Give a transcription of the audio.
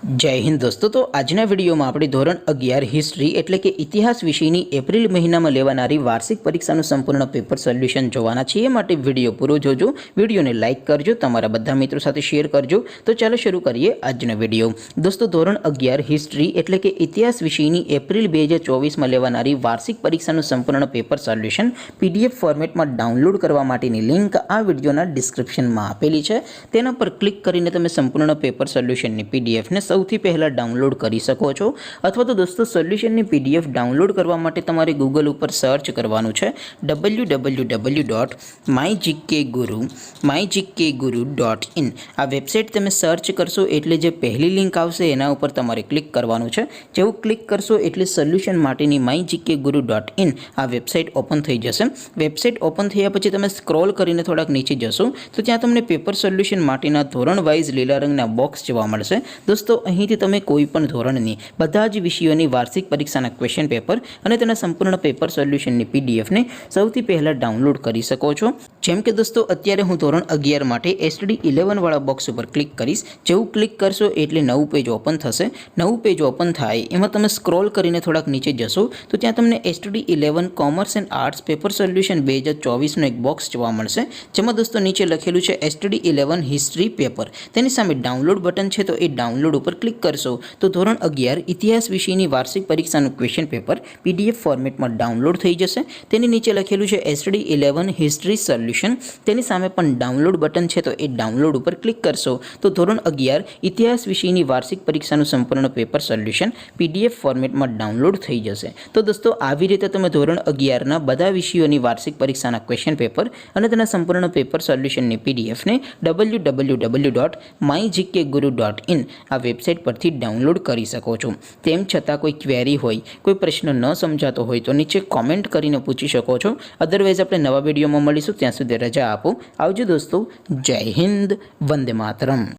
जय हिंद दोस्तों। तो आजना वीडियो में આપણે ધોરણ 11 હિસ્ટ્રી એટલે કે ઇતિહાસ વિષયની એપ્રિલ મહિનામાં લેવાનારી વાર્ષિક પરીક્ષાનું સંપૂર્ણ પેપર સોલ્યુશન જોવાના છીએ। માટે વિડિયો પૂરો જોજો, વિડિયોને લાઈક કરજો, તમારા બધા મિત્રો સાથે શેર કરજો। તો ચાલો શરૂ કરીએ આજનો વિડિયો। દોસ્તો ધોરણ 11 હિસ્ટ્રી એટલે કે ઇતિહાસ વિષયની એપ્રિલ 2024 માં લેવાનારી વાર્ષિક પરીક્ષાનું સંપૂર્ણ પેપર સોલ્યુશન પીડીએફ ફોર્મેટમાં ડાઉનલોડ કરવા માટેની લિંક આ વિડિયોના ડિસ્ક્રિપ્શનમાં આપેલી છે। તેના પર ક્લિક કરીને તમે સંપૂર્ણ પેપર સોલ્યુશનની પીડીએફ ને સૌથી પહેલા ડાઉનલોડ કરી શકો છો। અથવા તો દોસ્તો સોલ્યુશનની પીડીએફ ડાઉનલોડ કરવા માટે તમારે ગૂગલ ઉપર સર્ચ કરવાનું છે www.mygkguru.in। આ વેબસાઇટ તમે સર્ચ કરશો એટલે જે પહેલી લિંક આવશે એના ઉપર તમારે ક્લિક કરવાનું છે। જેવું ક્લિક કરશો એટલે સોલ્યુશન માટેની mygkguru.in આ વેબસાઇટ ઓપન થઈ જશે। વેબસાઇટ ઓપન થયા પછી તમે સ્ક્રોલ કરીને થોડાક નીચે જશો તો ત્યાં તમને પેપર સોલ્યુશન માટેના ધોરણ વાઇઝ લીલા રંગના બોક્સ જોવા મળશે। દોસ્તો અહીંથી તમે કોઈપણ ધોરણની બધા જ વિષયોની વાર્ષિક પરીક્ષાના ક્વેશ્ચન પેપર અને તેના સંપૂર્ણ પેપર સોલ્યુશનની પીડીએફને સૌથી પહેલાં ડાઉનલોડ કરી શકો છો। જેમ કે દોસ્તો અત્યારે હું ધોરણ 11 માટે એસટીડી 11 વાળા બોક્સ ઉપર ક્લિક કરીશ। જેવું ક્લિક કરશો એટલે નવું પેજ ઓપન થશે। નવું પેજ ઓપન થાય એમાં તમે સ્ક્રોલ કરીને થોડાક નીચે જશો તો ત્યાં તમને STD 11 commerce and arts paper solution 2024નું એક બોક્સ જોવા મળશે। જેમાં દોસ્તો નીચે લખેલું છે એસટીડી 11 હિસ્ટ્રી પેપર। તેની સામે ડાઉનલોડ બટન છે તો એ ડાઉનલોડ ઉપર ક્લિક કરશો તો ધોરણ 11 ઇતિહાસ વિષયની વાર્ષિક પરીક્ષાનું ક્વેશ્ચન પેપર પીડીએફ ફોર્મેટમાં ડાઉનલોડ થઈ જશે। તેની નીચે લખેલું છે એસટીડી 11 હિસ્ટ્રી સોલ્યુશન। તેની સામે પણ ડાઉનલોડ બટન છે તો એ ડાઉનલોડ ઉપર ક્લિક કરશો તો ધોરણ 11 ઇતિહાસ વિષયની વાર્ષિક પરીક્ષાનું સંપૂર્ણ પેપર સોલ્યુશન પીડીએફ ફોર્મેટમાં ડાઉનલોડ થઈ જશે। તો દોસ્તો આવી રીતે તમે ધોરણ 11ના બધા વિષયોની વાર્ષિક પરીક્ષાના ક્વેશ્ચન પેપર અને તેના સંપૂર્ણ પેપર સોલ્યુશનની પીડીએફને www.mygkguru.in આ વેબસાઇટ પરથી ડાઉનલોડ કરી શકો છો। તેમ છતાં કોઈ ક્વેરી હોય, કોઈ પ્રશ્ન ન સમજાતો હોય તો નીચે કોમેન્ટ કરીને પૂછી શકો છો। અધરવાઇઝ આપણે નવા વિડીયોમાં મળીશું, ત્યાં સુધી રજા આપો। આવજો દોસ્તો, જય હિન્દ, વંદે માતરમ।